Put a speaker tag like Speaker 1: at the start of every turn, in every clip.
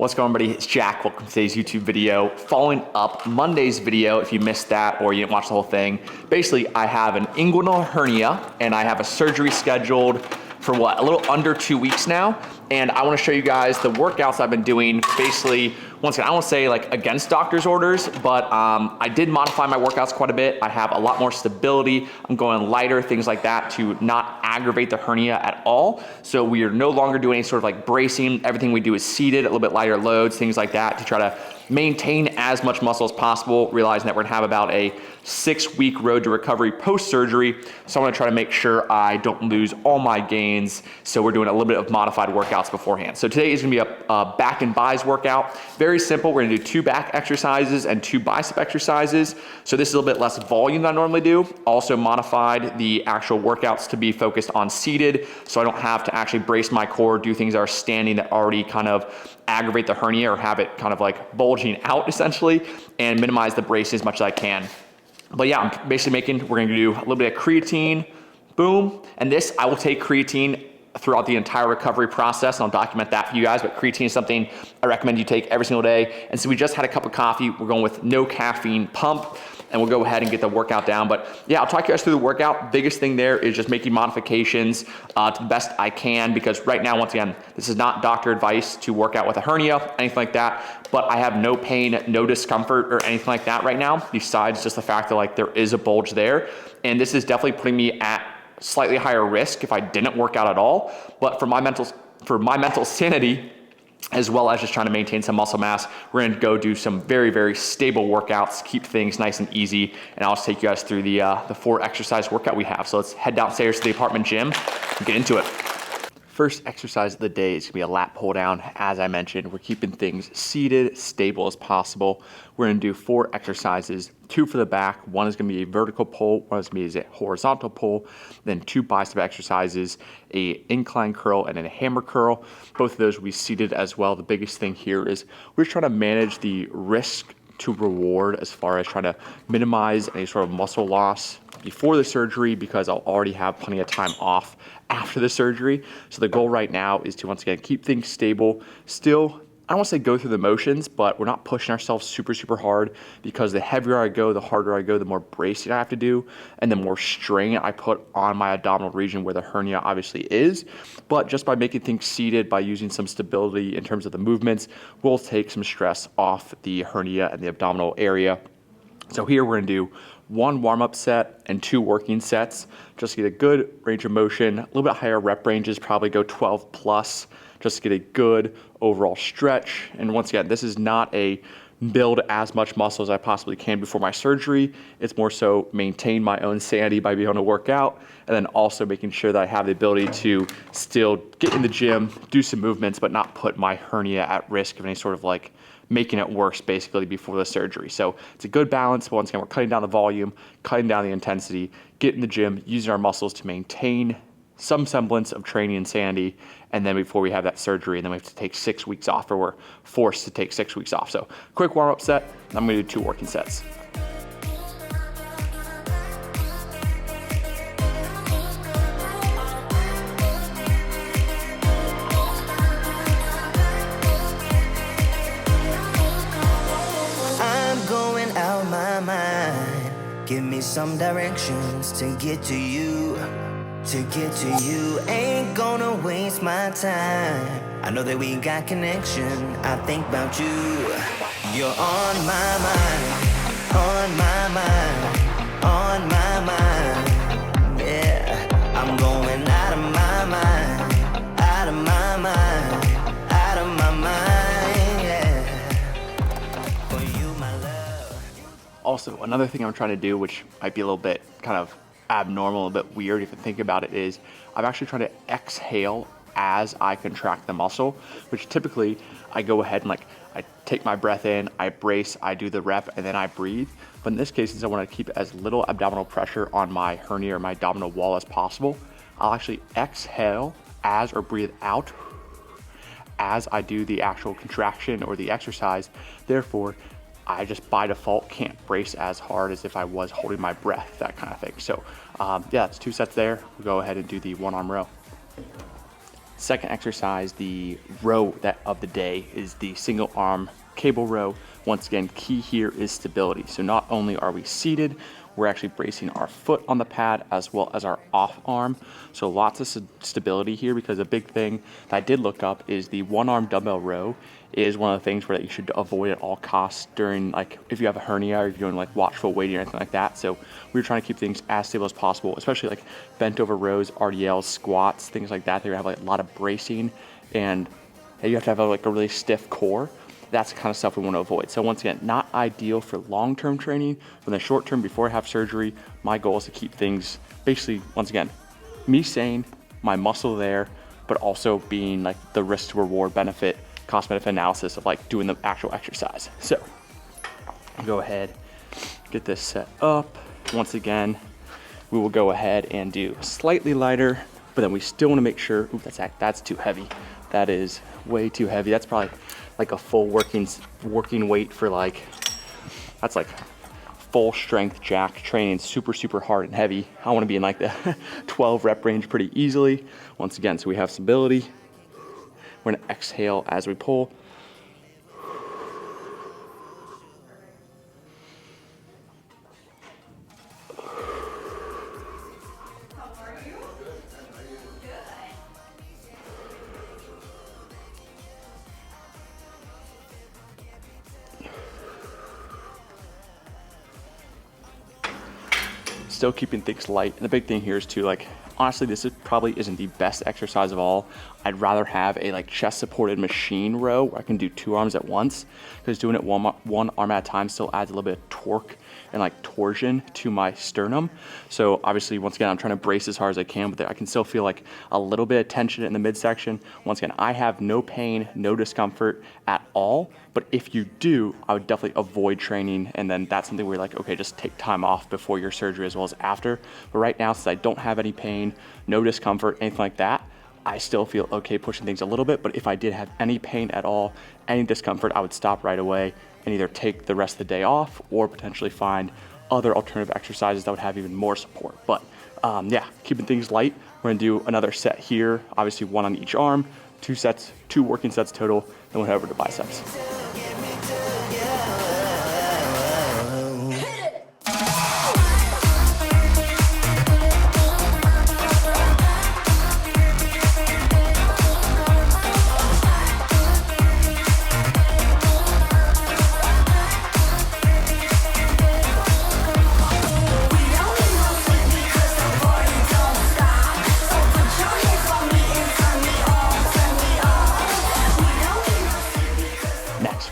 Speaker 1: What's going on, everybody? It's Jack. Welcome to today's YouTube video. Following up Monday's video, if you missed that or you didn't watch the whole thing, basically I have an inguinal hernia and I have a surgery scheduled for a little under 2 weeks now. And I want to show you guys the workouts I've been doing. Basically, once again, I won't say like against doctor's orders, but I did modify my workouts quite a bit. I have a lot more stability. I'm going lighter, things like that, to not aggravate the hernia at all. So we are no longer doing any sort of like bracing. Everything we do is seated, a little bit lighter loads, things like that, to try to maintain as much muscle as possible, realizing that we're gonna have about a 6-week road to recovery post-surgery. So I'm gonna try to make sure I don't lose all my gains. So we're doing a little bit of modified workouts beforehand. So today is gonna be a back and bis workout. Very simple. We're gonna do 2 back exercises and 2 bicep exercises. So this is a little bit less volume than I normally do. Also modified the actual workouts to be focused on seated, so I don't have to actually brace my core, do things that are standing that already kind of aggravate the hernia or have it kind of like bulging out essentially, and minimize the brace as much as I can. But yeah, I'm basically we're gonna do a little bit of creatine, boom. And this, I will take creatine throughout the entire recovery process, and I'll document that for you guys, but creatine is something I recommend you take every single day. And so we just had a cup of coffee. We're going with no caffeine pump, and we'll go ahead and get the workout down. But yeah, I'll talk you guys through the workout. Biggest thing there is just making modifications to the best I can, because right now, once again, this is not doctor advice to work out with a hernia, anything like that, but I have no pain, no discomfort or anything like that right now, besides just the fact that like there is a bulge there. And this is definitely putting me at slightly higher risk if I didn't work out at all. But for my mental sanity, as well as just trying to maintain some muscle mass, we're gonna go do some very, very stable workouts, keep things nice and easy, and I'll just take you guys through the 4 exercise workout we have. So let's head downstairs to the apartment gym and get into it. First exercise of the day is gonna be a lat pull down. As I mentioned, we're keeping things seated, stable as possible. We're gonna do 4 exercises, 2 for the back. One is gonna be a vertical pull, one is gonna be a horizontal pull, then 2 bicep exercises, a incline curl and then a hammer curl. Both of those will be seated as well. The biggest thing here is we're trying to manage the risk to reward as far as trying to minimize any sort of muscle loss before the surgery, because I'll already have plenty of time off after the surgery. So the goal right now is to, once again, keep things stable. Still, I don't want to say go through the motions, but we're not pushing ourselves super, super hard, because the heavier I go, the harder I go, the more bracing I have to do, and the more strain I put on my abdominal region where the hernia obviously is. But just by making things seated, by using some stability in terms of the movements, we'll take some stress off the hernia and the abdominal area. So here we're gonna do 1 warm-up set and 2 working sets, just to get a good range of motion. A little bit higher rep ranges, probably go 12 plus, just to get a good overall stretch. And once again, this is not a build as much muscle as I possibly can before my surgery. It's more so maintain my own sanity by being able to work out, and then also making sure that I have the ability to still get in the gym, do some movements, but not put my hernia at risk of any sort of like making it worse basically before the surgery. So it's a good balance. Once again, we're cutting down the volume, cutting down the intensity, get in the gym, using our muscles to maintain some semblance of training and sanity, and then before we have that surgery, and then we have to take 6 weeks off, or we're forced to take 6 weeks off. So quick warm-up set, I'm gonna do 2 working sets.
Speaker 2: I'm going out my mind. Give me some directions to get to you. To get to you, ain't gonna waste my time. I know that we got connection. I think about you. You're on my mind, on my mind, on my mind. Yeah, I'm going out of my mind, out of my mind, out of my mind. Yeah, for you, my love.
Speaker 1: Also, another thing I'm trying to do, which might be a little bit kind of abnormal, a bit weird if you think about it, is I'm actually trying to exhale as I contract the muscle, which typically I go ahead and like I take my breath in, I brace, I do the rep, and then I breathe. But in this case, since I want to keep as little abdominal pressure on my hernia or my abdominal wall as possible, I'll actually exhale or breathe out as I do the actual contraction or the exercise. Therefore, I just by default can't brace as hard as if I was holding my breath, that kind of thing. So yeah, it's 2 sets there. We'll go ahead and do the 1 arm row. Second exercise, the row of the day, is the single arm cable row. Once again, key here is stability. So not only are we seated, we're actually bracing our foot on the pad as well as our off arm. So lots of stability here, because a big thing that I did look up is the one arm dumbbell row is one of the things where you should avoid at all costs during, like, if you have a hernia or if you're doing like watchful waiting or anything like that. So we're trying to keep things as stable as possible, especially like bent over rows, RDLs, squats, things like that. They have like a lot of bracing, and you have to have like a really stiff core. That's the kind of stuff we want to avoid. So once again, not ideal for long-term training. For the short term, before I have surgery, my goal is to keep things basically, once again, me sane, my muscle there, but also being like the risk to reward benefit, cost benefit analysis of like doing the actual exercise. So I'll go ahead, get this set up. Once again, we will go ahead and do slightly lighter, but then we still want to make sure, ooh, that's too heavy. That is way too heavy. That's probably like a full working weight for like, that's like full strength jack training, super hard and heavy. I want to be in like the 12 rep range pretty easily. Once again, so we have stability. We're gonna exhale as we pull. Still keeping things light. And the big thing here is too, like, honestly, this probably isn't the best exercise of all. I'd rather have a like chest supported machine row where I can do 2 arms at once, because doing it one arm at a time still adds a little bit of torque and like torsion to my sternum. So obviously, once again, I'm trying to brace as hard as I can, but I can still feel like a little bit of tension in the midsection. Once again, I have no pain, no discomfort at all. But if you do, I would definitely avoid training, and then that's something where you're like, okay, just take time off before your surgery as well as after. But right now, since I don't have any pain, no discomfort, anything like that, I still feel okay pushing things a little bit. But if I did have any pain at all, any discomfort, I would stop right away and either take the rest of the day off or potentially find other alternative exercises that would have even more support. But yeah, keeping things light. We're gonna do another set here, obviously 1 on each arm, 2 sets, 2 working sets total, then we'll head over to biceps.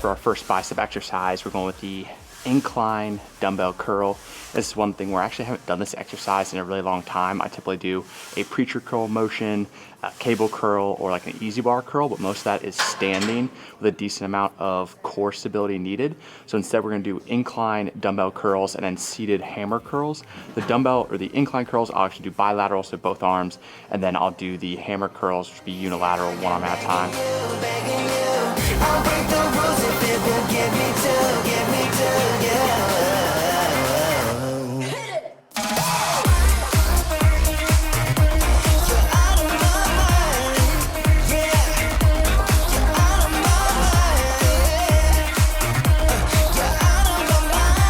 Speaker 1: For our first bicep exercise, we're going with the incline dumbbell curl. This is one thing where I actually haven't done this exercise in a really long time. I typically do a preacher curl motion, a cable curl, or like an easy bar curl, but most of that is standing with a decent amount of core stability needed. So instead, we're gonna do incline dumbbell curls and then seated hammer curls. The dumbbell or the incline curls, I'll actually do bilateral, so both arms, and then I'll do the hammer curls, which would be unilateral, 1 arm at a time.
Speaker 2: I'll break the rules if it will get me to you. You're out of my mind, yeah. You're out of my mind, you're out of my mind,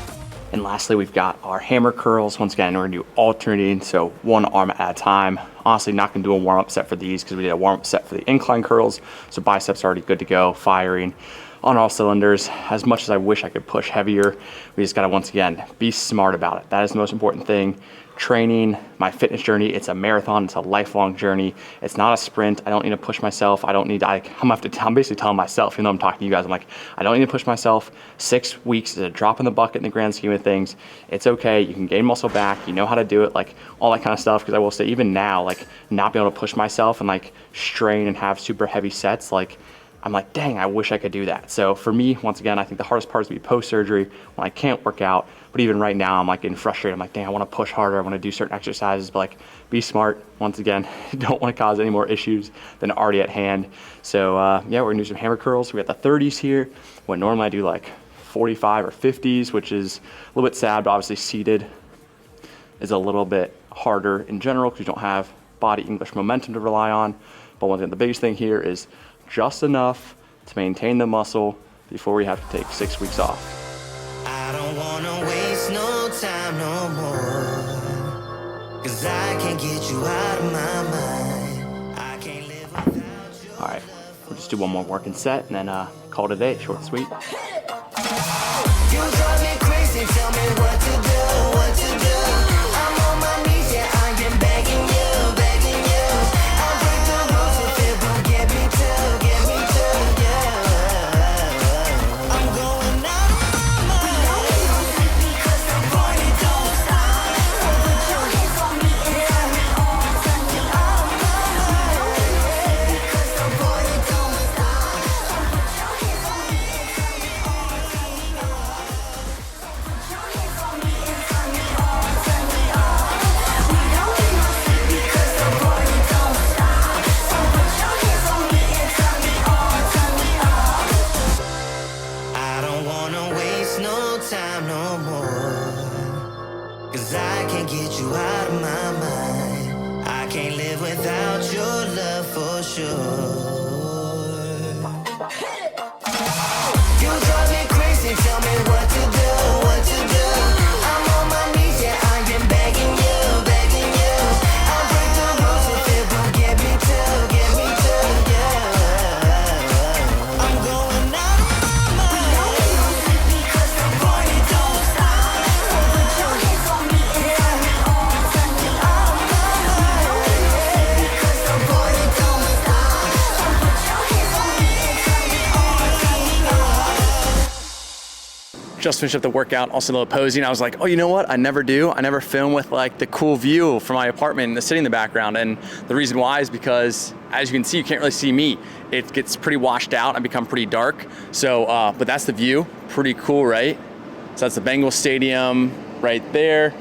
Speaker 2: yeah.
Speaker 1: And lastly, we've got our hammer curls. Once again, we're gonna do alternating, so 1 arm at a time. Honestly, not gonna do a warm-up set for these because we did a warm-up set for the incline curls. So biceps are already good to go, firing on all cylinders. As much as I wish I could push heavier, we just gotta, once again, be smart about it. That is the most important thing. Training, my fitness journey, it's a marathon, it's a lifelong journey. It's not a sprint. I don't need to push myself. I'm basically telling myself, even though I'm talking to you guys, I'm like, I don't need to push myself. 6 weeks is a drop in the bucket in the grand scheme of things. It's okay, you can gain muscle back, you know how to do it, like all that kind of stuff. Because I will say, even now, like not being able to push myself and like strain and have super heavy sets, like I'm like, dang, I wish I could do that. So for me, once again, I think the hardest part is to be post-surgery when I can't work out. But even right now, I'm like getting frustrated. I'm like, dang, I want to push harder. I want to do certain exercises, but like, be smart. Once again, don't want to cause any more issues than already at hand. So yeah, we're gonna do some hammer curls. We got the 30s here. When normally I do like 45 or 50s, which is a little bit sad, but obviously seated is a little bit harder in general because you don't have body English momentum to rely on. But one thing, the biggest thing here is just enough to maintain the muscle before we have to take 6 weeks off.
Speaker 2: I don't wanna waste no time no more, 'cause I can't get you out of my mind. I can't live without you.
Speaker 1: All right, we'll just do one more working set and then call it a day, short and sweet.
Speaker 2: You drive me crazy, tell me what to do, what to do. I'm on my knees, yeah, I am begging you, begging you. I'll break the rules if it will get me to, yeah. I'm going out of my mind, because the party don't stop. So put your hands on me and turn me on, turn me out of my mind, because the party don't stop. So put your hands on me and turn me on, turn me on. Put your hands on me and turn me on, turn me on. We don't need no sleep because the party don't stop. So put your hands on me and turn me on, turn me on. I don't wanna waste no time no more, 'cause I can't get you out of my mind. I can't live without your love for sure. You drive me crazy, tell me what to do, what to do. I'm on my knees, yeah, I am begging you, begging you. I'll break the rules if it will get me to, yeah. I'm going out of my mind. We don't need no sleep because the party don't stop. So put your hands on me and turn me on, turn me out of my mind, because the party don't stop. So put your hands on me and turn me on, turn me on.
Speaker 1: Just finished up the workout, also a little posing. I was like, oh, you know what? I never do. I never film with like the cool view from my apartment and the city in the background. And the reason why is because, as you can see, you can't really see me. It gets pretty washed out and become pretty dark. So, but that's the view. Pretty cool, right? So that's the Bengals Stadium right there.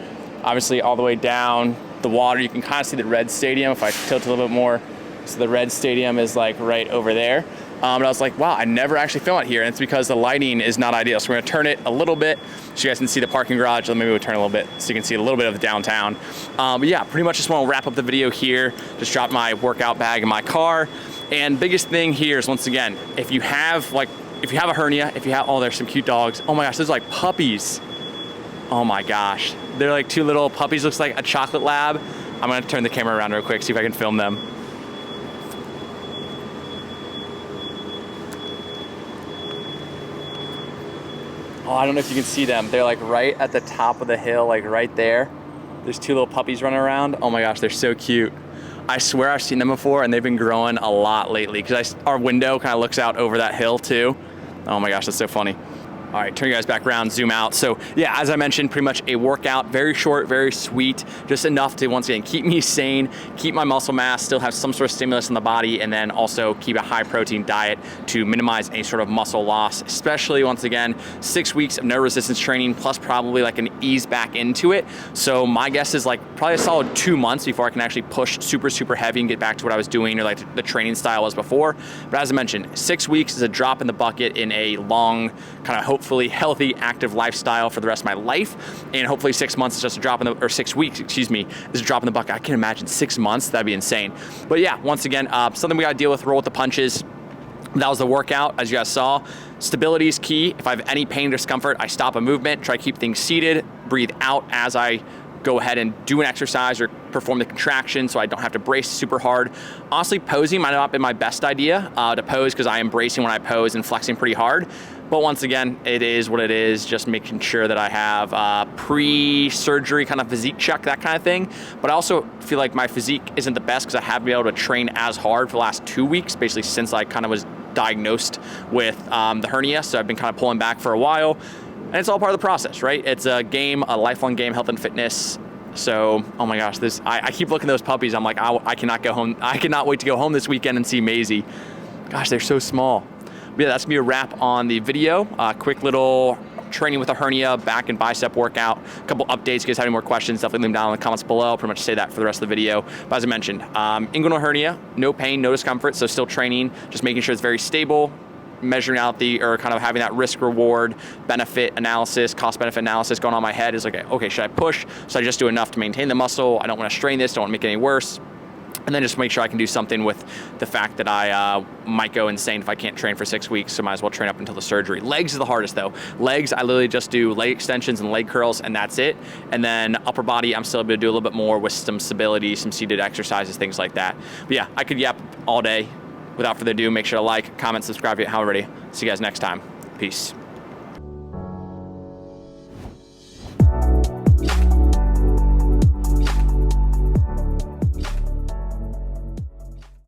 Speaker 1: Obviously, all the way down the water, you can kind of see the Red Stadium if I tilt a little bit more. So the Red Stadium is like right over there. But I was like, wow, I never actually film it here. And it's because the lighting is not ideal. So we're gonna turn it a little bit so you guys can see the parking garage. Maybe we'll turn it a little bit so you can see a little bit of the downtown. But yeah, pretty much just wanna wrap up the video here. Just drop my workout bag in my car. And biggest thing here is, once again, if you have a hernia, if you have, oh, there's some cute dogs. Oh my gosh, those are like puppies. Oh my gosh. They're like two little puppies, looks like a chocolate lab. I'm gonna turn the camera around real quick, see if I can film them. Oh, I don't know if you can see them. They're like right at the top of the hill, like right there. There's two little puppies running around. Oh my gosh, they're so cute. I swear I've seen them before, and they've been growing a lot lately because our window kind of looks out over that hill too. Oh my gosh, that's so funny. All right, turn you guys back around, zoom out. So yeah, as I mentioned, pretty much a workout, very short, very sweet, just enough to, once again, keep me sane, keep my muscle mass, still have some sort of stimulus in the body, and then also keep a high protein diet to minimize any sort of muscle loss, especially, once again, 6 weeks of no resistance training, plus probably like an ease back into it. So my guess is like probably a solid 2 months before I can actually push super, super heavy and get back to what I was doing, or like the training style was before. But as I mentioned, 6 weeks is a drop in the bucket in a long, kind of hopefully healthy, active lifestyle for the rest of my life. And hopefully 6 months is just a drop in the, or 6 weeks, excuse me, is a drop in the bucket. I can imagine 6 months, that'd be insane. But yeah, once again, something we gotta deal with, roll with the punches. That was the workout, as you guys saw. Stability is key. If I have any pain or discomfort, I stop a movement, try to keep things seated, breathe out as I go ahead and do an exercise or perform the contraction so I don't have to brace super hard. Honestly, posing might not have been my best idea to pose, because I am bracing when I pose and flexing pretty hard. But once again, it is what it is, just making sure that I have pre-surgery kind of physique check, that kind of thing. But I also feel like my physique isn't the best because I haven't been able to train as hard for the last 2 weeks, basically since I kind of was diagnosed with the hernia. So I've been kind of pulling back for a while. And it's all part of the process, right? It's a game, a lifelong game, health and fitness. So, oh my gosh, I keep looking at those puppies. I'm like, I cannot go home. I cannot wait to go home this weekend and see Maisie. Gosh, they're so small. But yeah, that's gonna be a wrap on the video. Quick little training with a hernia, back and bicep workout. A couple updates. If you guys have any more questions, definitely leave them down in the comments below. I'll pretty much say that for the rest of the video. But as I mentioned, inguinal hernia, no pain, no discomfort, so still training, just making sure it's very stable,
Speaker 3: measuring out or kind of having that risk reward benefit analysis, cost benefit analysis going on in my head is like, okay, should I push? So I just do enough to maintain the muscle. I don't want to strain this, don't want to make it any worse. And then just make sure I can do something with the fact that I might go insane if I can't train for 6 weeks, so might as well train up until the surgery. Legs is the hardest though. Legs, I literally just do leg extensions and leg curls, and that's it. And then upper body, I'm still able to do a little bit more with some stability, some seated exercises, things like that. But yeah, I could yap all day. Without further ado, make sure to like, comment, subscribe if you haven't already. See you guys next time. Peace.